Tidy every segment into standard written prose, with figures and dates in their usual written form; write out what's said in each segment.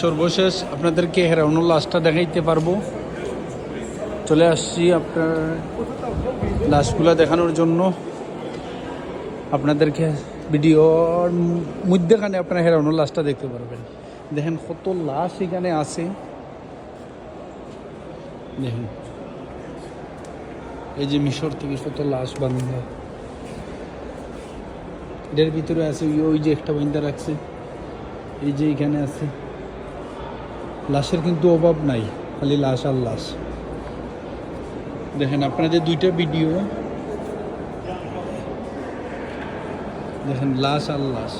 সর্বশেষ আপনাদেরকে হেরাউনের লাশটা দেখাইতে পারবো। চলে আসছি আপনার লাশগুলো দেখানোর জন্য। আপনাদেরকে ভিডিওর মধ্যেখানে আপনারা হেরাউনের লাশটা দেখতে পারবেন। দেখেন কত লাশ এখানে আছে, দেখেন এই যে মিশর থেকে কত লাশ বান্ধা, এটার ভিতরে আছে ওই যে একটা বান্ধা রাখছে, এই যে এখানে আছে। লাশের কিন্তু অভাব নাই, খালি লাশ আর লাশ। দেখেন আপনাদের দুইটা ভিডিও দেখেন, লাশ আর লাশ।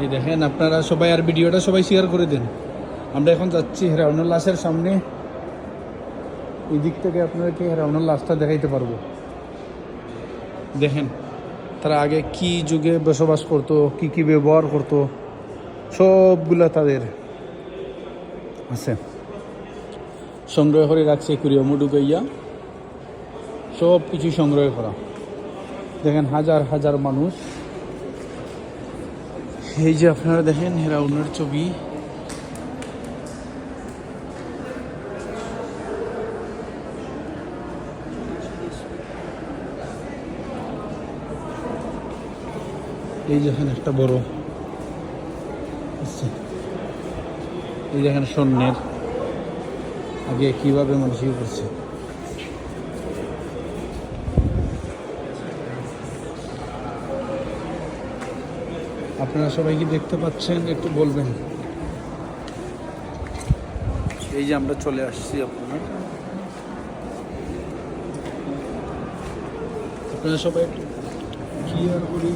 এই দেখেন আপনারা সবাই, আর ভিডিওটা সবাই শেয়ার করে দেন। আমরা এখন যাচ্ছি হেরাউনের লাশের সামনে। এই দিক থেকে আপনাদেরকে হেরাউনের লাশটা দেখাইতে পারবো। দেখেন তারা আগে কি যুগে বসবাস করতো, কি কি ব্যবহার করতো, সবগুলা তাদের আছে, সংগ্রহ করে রাখছে কুরিয়ামু ঢুকাইয়া, সব কিছু সংগ্রহ করা। দেখেন হাজার হাজার মানুষ। এই যে আপনারা দেখেন হেরাউনের ছবি। এই যেখানে একটা বড় আছে, এই যেখানে স্বর্ণের আগে কিভাবে মানুষ ইয়ে করছে। আপনারা সবাই কি দেখতে পাচ্ছেন একটু বলবেন। এই যে আমরা চলে আসছি, আপনারা সবাই একটু ক্লিয়ার করি।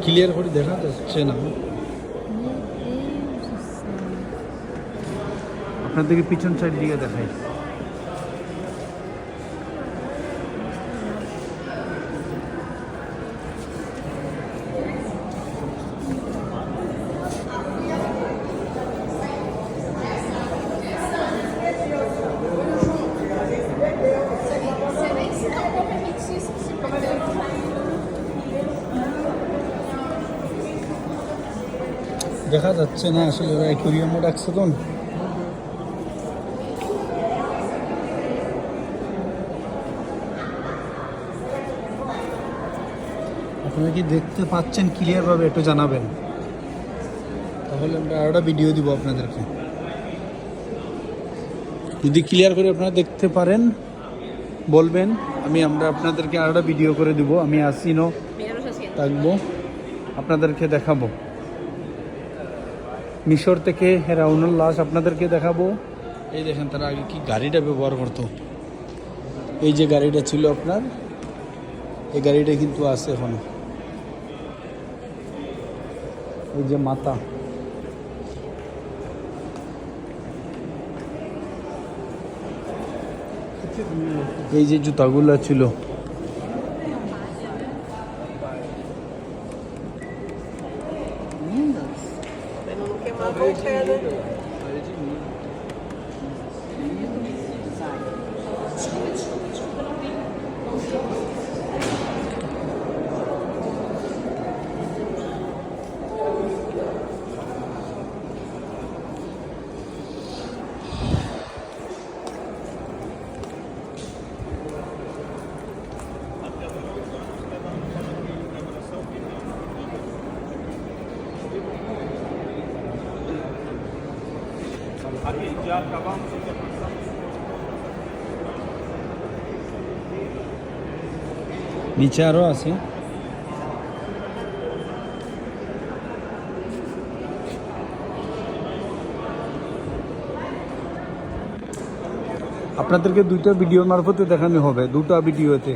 ক্লিয়ার করে দেখা যাচ্ছে না, আপনাদেরকে পিছন সাইড দিকে দেখাই। দেখা যাচ্ছে না আসলে, ওরা অ্যাকুয়ারিয়ামে রাখছে তো। আপনারা কি দেখতে পাচ্ছেন ক্লিয়ার ভাবে একটু জানাবেন, তাহলে আমরা আরোটা ভিডিও দিব আপনাদেরকে। যদি ক্লিয়ার করে আপনারা দেখতে পারেন বলবেন, আমরা আপনাদেরকে আরোটা ভিডিও করে দিব। আমি আসিনো থাকবো, আপনাদেরকে দেখাবো। মিশর থেকে হেরাউনের লাশ আপনাদেরকে দেখাবো। এই দেখেন তারা আগে কি গাড়িটা ব্যবহার করতো। এই যে গাড়িটা ছিল আপনার, এই গাড়িটা কিন্তু আছে এখনো। এই যে মাথা, এই যে জুতাগুলো ছিল, নিচে আরও আছে। আপনাদেরকে দুইটা ভিডিওর মারফতে দেখানো হবে, দুটো ভিডিওতে।